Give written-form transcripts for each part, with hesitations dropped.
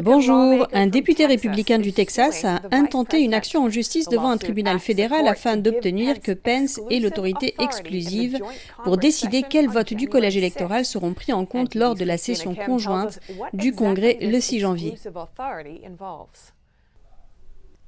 Bonjour, un député républicain du Texas a intenté une action en justice devant un tribunal fédéral afin d'obtenir que Pence ait l'autorité exclusive pour décider quels votes du collège électoral seront pris en compte lors de la session conjointe du Congrès le 6 janvier.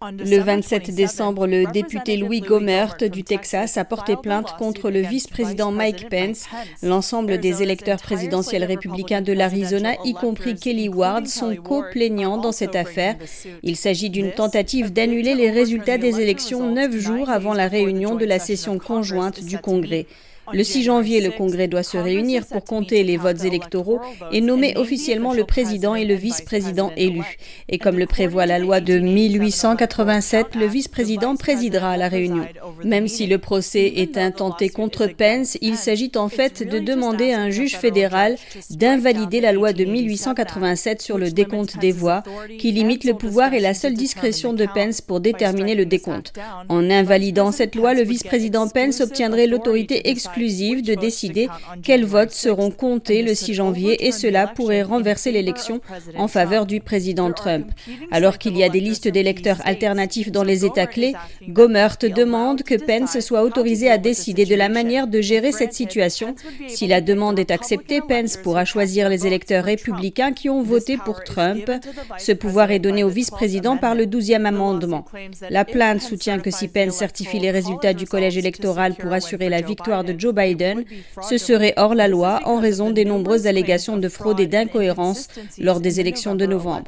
Le 27 décembre, le député Louis Gohmert du Texas a porté plainte contre le vice-président Mike Pence. L'ensemble des électeurs présidentiels républicains de l'Arizona, y compris Kelly Ward, sont co-plaignants dans cette affaire. Il s'agit d'une tentative d'annuler les résultats des élections 9 jours avant la réunion de la session conjointe du Congrès. Le 6 janvier, le Congrès doit se réunir pour compter les votes électoraux et nommer officiellement le président et le vice-président élus. Et comme le prévoit la loi de 1887, le vice-président présidera à la réunion. Même si le procès est intenté contre Pence, il s'agit en fait de demander à un juge fédéral d'invalider la loi de 1887 sur le décompte des voix, qui limite le pouvoir et la seule discrétion de Pence pour déterminer le décompte. En invalidant cette loi, le vice-président Pence obtiendrait l'autorité exclusive de décider quels votes seront comptés le 6 janvier et cela pourrait renverser l'élection en faveur du président Trump. Alors qu'il y a des listes d'électeurs alternatifs dans les États clés, Gohmert demande que Pence soit autorisé à décider de la manière de gérer cette situation. Si la demande est acceptée, Pence pourra choisir les électeurs républicains qui ont voté pour Trump. Ce pouvoir est donné au vice-président par le 12e amendement. La plainte soutient que si Pence certifie les résultats du collège électoral pour assurer la victoire de Joe Biden, ce serait hors la loi en raison des nombreuses allégations de fraude et d'incohérence lors des élections de novembre.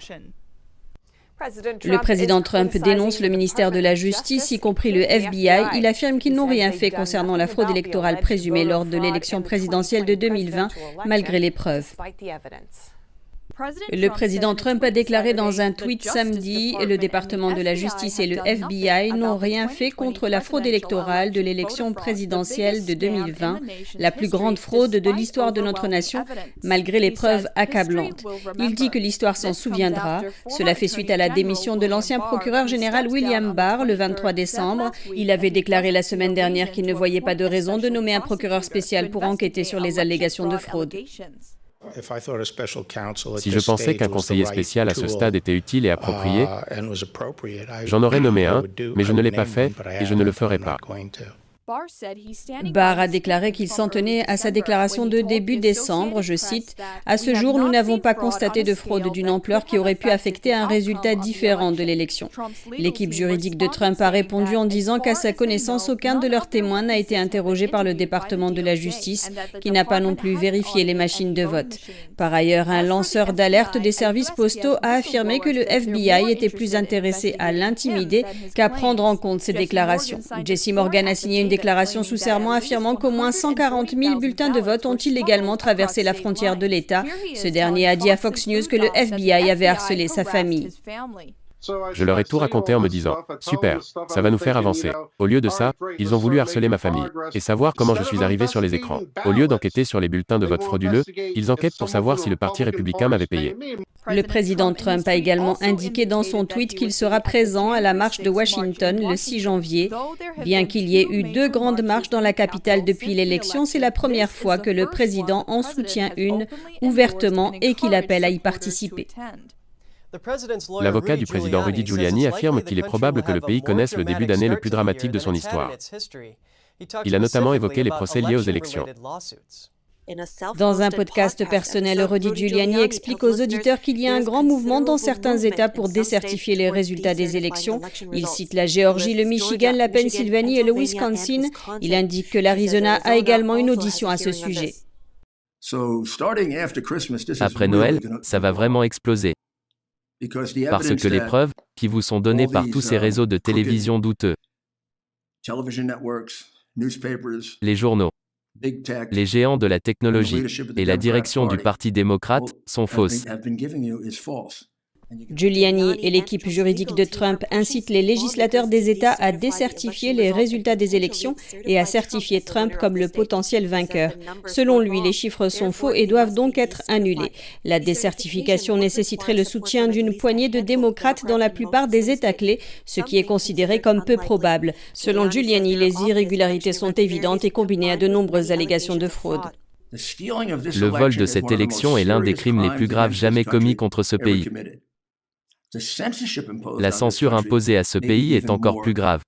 Le président Trump dénonce le ministère de la Justice, y compris le FBI. Il affirme qu'ils n'ont rien fait concernant la fraude électorale présumée lors de l'élection présidentielle de 2020, malgré les preuves. Le président Trump a déclaré dans un tweet samedi « Le département de la justice et le FBI n'ont rien fait contre la fraude électorale de l'élection présidentielle de 2020, la plus grande fraude de l'histoire de notre nation, malgré les preuves accablantes. » Il dit que l'histoire s'en souviendra. Cela fait suite à la démission de l'ancien procureur général William Barr le 23 décembre. Il avait déclaré la semaine dernière qu'il ne voyait pas de raison de nommer un procureur spécial pour enquêter sur les allégations de fraude. Si je pensais qu'un conseiller spécial à ce stade était utile et approprié, j'en aurais nommé un, mais je ne l'ai pas fait et je ne le ferai pas. Barr a déclaré qu'il s'en tenait à sa déclaration de début décembre, je cite, « À ce jour, nous n'avons pas constaté de fraude d'une ampleur qui aurait pu affecter un résultat différent de l'élection. » L'équipe juridique de Trump a répondu en disant qu'à sa connaissance, aucun de leurs témoins n'a été interrogé par le département de la justice, qui n'a pas non plus vérifié les machines de vote. Par ailleurs, un lanceur d'alerte des services postaux a affirmé que le FBI était plus intéressé à l'intimider qu'à prendre en compte ses déclarations. Jesse Morgan a signé une déclaration sous serment affirmant qu'au moins 140 000 bulletins de vote ont illégalement traversé la frontière de l'État. Ce dernier a dit à Fox News que le FBI avait harcelé sa famille. Je leur ai tout raconté en me disant « Super, ça va nous faire avancer ». Au lieu de ça, ils ont voulu harceler ma famille et savoir comment je suis arrivé sur les écrans. Au lieu d'enquêter sur les bulletins de vote frauduleux, ils enquêtent pour savoir si le Parti républicain m'avait payé. Le président Trump a également indiqué dans son tweet qu'il sera présent à la marche de Washington le 6 janvier. Bien qu'il y ait eu 2 grandes marches dans la capitale depuis l'élection, c'est la première fois que le président en soutient une ouvertement et qu'il appelle à y participer. L'avocat du président Rudy Giuliani affirme qu'il est probable que le pays connaisse le début d'année le plus dramatique de son histoire. Il a notamment évoqué les procès liés aux élections. Dans un podcast personnel, Rudy Giuliani explique aux auditeurs qu'il y a un grand mouvement dans certains États pour décertifier les résultats des élections. Il cite la Géorgie, le Michigan, la Pennsylvanie et le Wisconsin. Il indique que l'Arizona a également une audition à ce sujet. Après Noël, ça va vraiment exploser. Parce que les preuves qui vous sont données par tous ces réseaux de télévision douteux, les journaux, les géants de la technologie et la direction du Parti démocrate sont fausses. Giuliani et l'équipe juridique de Trump incitent les législateurs des États à décertifier les résultats des élections et à certifier Trump comme le potentiel vainqueur. Selon lui, les chiffres sont faux et doivent donc être annulés. La décertification nécessiterait le soutien d'une poignée de démocrates dans la plupart des États clés, ce qui est considéré comme peu probable. Selon Giuliani, les irrégularités sont évidentes et combinées à de nombreuses allégations de fraude. Le vol de cette élection est l'un des crimes les plus graves jamais commis contre ce pays. La censure imposée à ce pays est encore plus grave.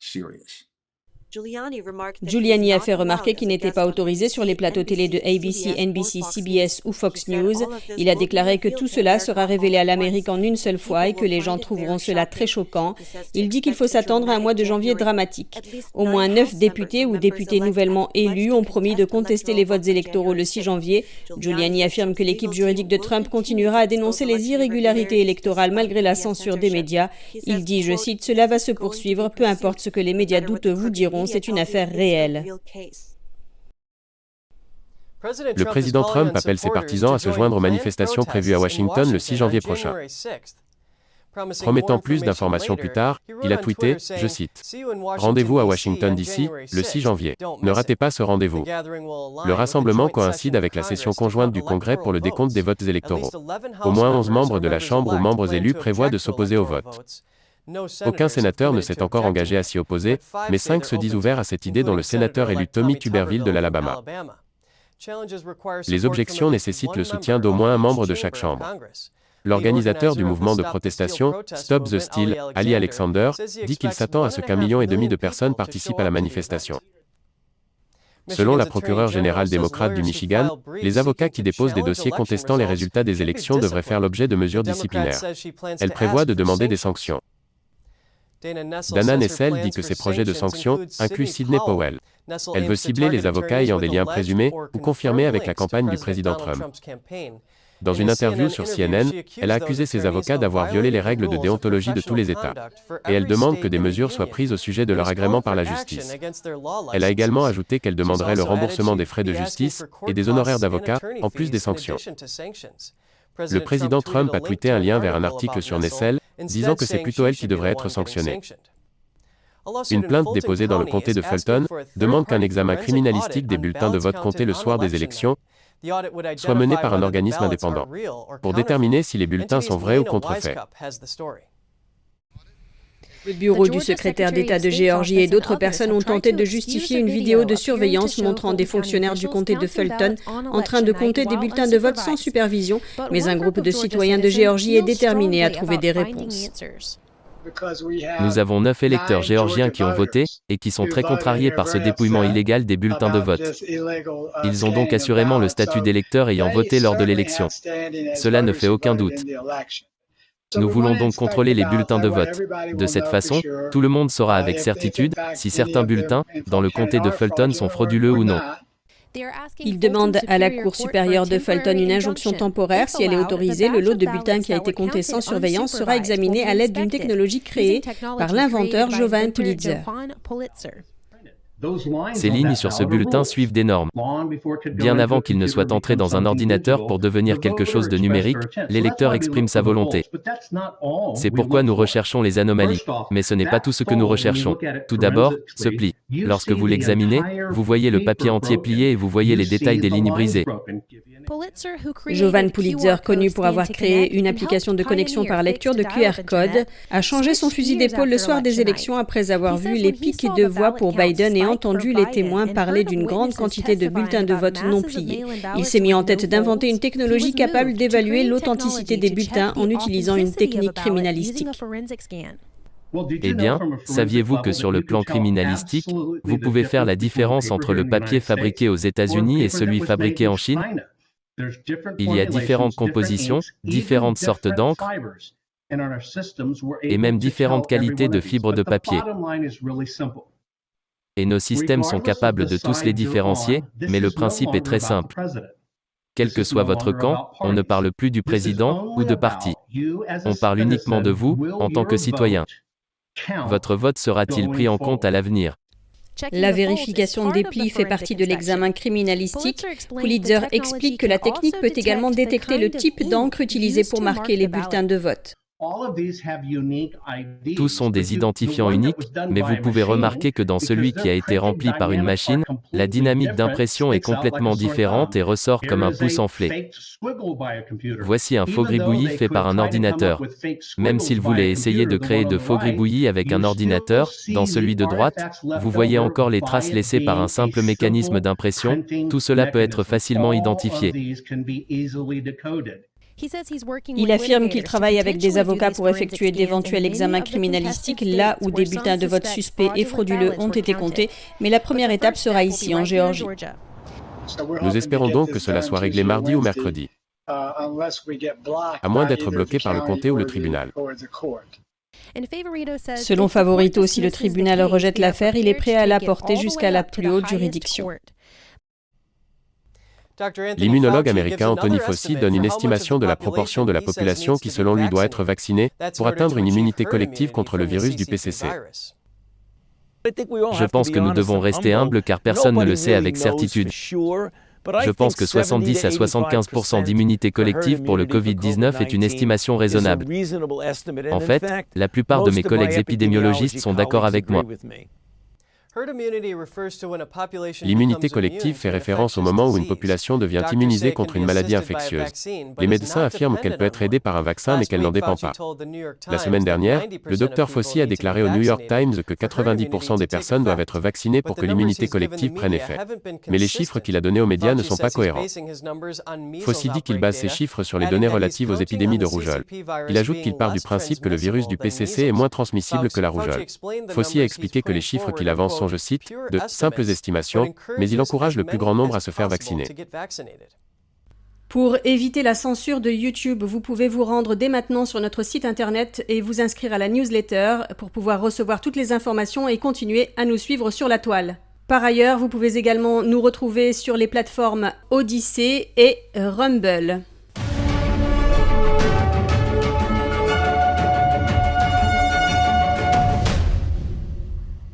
Giuliani a fait remarquer qu'il n'était pas autorisé sur les plateaux télé de ABC, NBC, CBS ou Fox News. Il a déclaré que tout cela sera révélé à l'Amérique en une seule fois et que les gens trouveront cela très choquant. Il dit qu'il faut s'attendre à un mois de janvier dramatique. Au moins 9 députés ou députés nouvellement élus ont promis de contester les votes électoraux le 6 janvier. Giuliani affirme que l'équipe juridique de Trump continuera à dénoncer les irrégularités électorales malgré la censure des médias. Il dit, je cite, « Cela va se poursuivre, peu importe ce que les médias douteux vous diront. C'est une affaire réelle. » Le président Trump appelle ses partisans à se joindre aux manifestations prévues à Washington le 6 janvier prochain. Promettant plus d'informations plus tard, il a tweeté, je cite, « Rendez-vous à Washington DC, le 6 janvier. Ne ratez pas ce rendez-vous. » Le rassemblement coïncide avec la session conjointe du Congrès pour le décompte des votes électoraux. Au moins 11 membres de la Chambre ou membres élus prévoient de s'opposer au vote. Aucun sénateur ne s'est encore engagé à s'y opposer, mais 5 se disent ouverts à cette idée, dont le sénateur élu Tommy Tuberville de l'Alabama. Les objections nécessitent le soutien d'au moins un membre de chaque chambre. L'organisateur du mouvement de protestation, Stop the Steal, Ali Alexander, dit qu'il s'attend à ce qu'1,5 million de personnes participent à la manifestation. Selon la procureure générale démocrate du Michigan, les avocats qui déposent des dossiers contestant les résultats des élections devraient faire l'objet de mesures disciplinaires. Elle prévoit de demander des sanctions. Dana Nessel dit que ces projets de sanctions incluent Sidney Powell. Elle veut cibler les avocats ayant des liens présumés ou confirmés avec la campagne du président Trump. Dans une interview sur CNN, elle a accusé ses avocats d'avoir violé les règles de déontologie de tous les États. Et elle demande que des mesures soient prises au sujet de leur agrément par la justice. Elle a également ajouté qu'elle demanderait le remboursement des frais de justice et des honoraires d'avocats, en plus des sanctions. Le président Trump a tweeté un lien vers un article sur Nessel, disant que c'est plutôt elle qui devrait être sanctionnée. Une plainte déposée dans le comté de Fulton demande qu'un examen criminalistique des bulletins de vote comptés le soir des élections soit mené par un organisme indépendant, pour déterminer si les bulletins sont vrais ou contrefaits. Le bureau du secrétaire d'État de Géorgie et d'autres personnes ont tenté de justifier une vidéo de surveillance montrant des fonctionnaires du comté de Fulton en train de compter des bulletins de vote sans supervision, mais un groupe de citoyens de Géorgie est déterminé à trouver des réponses. Nous avons 9 électeurs géorgiens qui ont voté, et qui sont très contrariés par ce dépouillement illégal des bulletins de vote. Ils ont donc assurément le statut d'électeurs ayant voté lors de l'élection. Cela ne fait aucun doute. Nous voulons donc contrôler les bulletins de vote. De cette façon, tout le monde saura avec certitude si certains bulletins, dans le comté de Fulton, sont frauduleux ou non. Ils demandent à la Cour supérieure de Fulton une injonction temporaire. Si elle est autorisée, le lot de bulletins qui a été compté sans surveillance sera examiné à l'aide d'une technologie créée par l'inventeur Jovan Pulitzer. Ces lignes sur ce bulletin suivent des normes. Bien avant qu'il ne soit entré dans un ordinateur pour devenir quelque chose de numérique, l'électeur exprime sa volonté. C'est pourquoi nous recherchons les anomalies. Mais ce n'est pas tout ce que nous recherchons. Tout d'abord, ce pli. Lorsque vous l'examinez, vous voyez le papier entier plié et vous voyez les détails des lignes brisées. Jovan Pulitzer, connu pour avoir créé une application de connexion par lecture de QR code, a changé son fusil d'épaule le soir des élections après avoir vu les pics de voix pour Biden et entendu les témoins parler d'une grande quantité de bulletins de vote non pliés. Il s'est mis en tête d'inventer une technologie capable d'évaluer l'authenticité des bulletins en utilisant une technique criminalistique. Eh bien, saviez-vous que sur le plan criminalistique, vous pouvez faire la différence entre le papier fabriqué aux États-Unis et celui fabriqué en Chine ? Il y a différentes compositions, différentes sortes d'encre, et même différentes qualités de fibres de papier. Et nos systèmes sont capables de tous les différencier, mais le principe est très simple. Quel que soit votre camp, on ne parle plus du président ou de parti. On parle uniquement de vous, en tant que citoyen. Votre vote sera-t-il pris en compte à l'avenir ? La vérification des plis fait partie de l'examen criminalistique. Pulitzer explique que la technique peut également détecter le type d'encre utilisé pour marquer les bulletins de vote. Tous sont des identifiants uniques, mais vous pouvez remarquer que dans celui qui a été rempli par une machine, la dynamique d'impression est complètement différente et ressort comme un pouce enflé. Voici un faux gribouillis fait par un ordinateur. Même s'il voulait essayer de créer de faux gribouillis avec un ordinateur, dans celui de droite, vous voyez encore les traces laissées par un simple mécanisme d'impression. Tout cela peut être facilement identifié. Il affirme qu'il travaille avec des avocats pour effectuer d'éventuels examens criminalistiques là où des bulletins de vote suspects et frauduleux ont été comptés, mais la première étape sera ici, en Géorgie. Nous espérons donc que cela soit réglé mardi ou mercredi, à moins d'être bloqué par le comté ou le tribunal. Selon Favorito, si le tribunal rejette l'affaire, il est prêt à la porter jusqu'à la plus haute juridiction. L'immunologue américain Anthony Fauci donne une estimation de la proportion de la population qui selon lui doit être vaccinée pour atteindre une immunité collective contre le virus du PCC. Je pense que nous devons rester humbles car personne ne le sait avec certitude. Je pense que 70 à 75% d'immunité collective pour le Covid-19 est une estimation raisonnable. En fait, la plupart de mes collègues épidémiologistes sont d'accord avec moi. L'immunité collective fait référence au moment où une population devient immunisée contre une maladie infectieuse. Les médecins affirment qu'elle peut être aidée par un vaccin mais qu'elle n'en dépend pas. La semaine dernière, le Dr Fauci a déclaré au New York Times que 90% des personnes doivent être vaccinées pour que l'immunité collective prenne effet. Mais les chiffres qu'il a donnés aux médias ne sont pas cohérents. Fauci dit qu'il base ses chiffres sur les données relatives aux épidémies de rougeole. Il ajoute qu'il part du principe que le virus du PCC est moins transmissible que la rougeole. Fauci a expliqué que les chiffres qu'il avance sont, je cite, de simples estimations, mais il encourage le plus grand nombre à se faire vacciner. Pour éviter la censure de YouTube, vous pouvez vous rendre dès maintenant sur notre site internet et vous inscrire à la newsletter pour pouvoir recevoir toutes les informations et continuer à nous suivre sur la toile. Par ailleurs, vous pouvez également nous retrouver sur les plateformes Odyssey et Rumble.